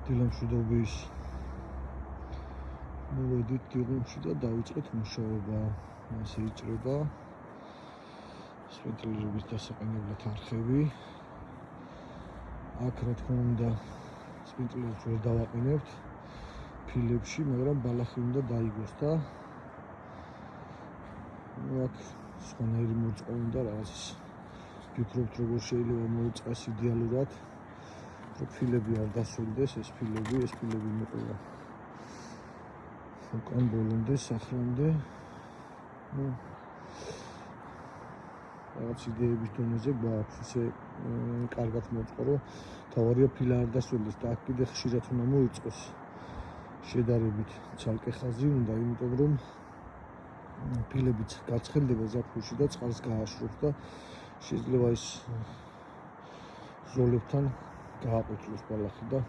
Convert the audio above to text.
დილამშვიდობის მოვედით დილამში და დავიწყეთ მუშაობა. ასე იჭრება სპინტლერების დასაყენებლად არხები. აქ რა თქმა უნდა სპინტლერებს ვერ დავაყენებთ ფილებში, მაგრამ ბალახი უნდა დაიგოს და აქ სხვანაირი მოწყვა უნდა რაღაც ვფიქრობთ როგორ შეიძლება მოუწყეს იდეალურად. ფილები არ დასრულდეს, ეს ფილები მოყვა უკან ბოლომდე სახლამდე. რაღაც იდეების დონეზე გვაქვს, ისე კარგად მოწყო, რომ თავარია ფილა არ დასრულდეს და აქ კიდე ხშირად უნდა მოიწყოს შედარებით ცალკე ხაზი უნდა, იმიტომ რომ ფილებიც გაცხელდება ზაფხულში და წყალს გააშრობს და შეიძლება ის ზოლებთან გააყუთლოს ბალახი და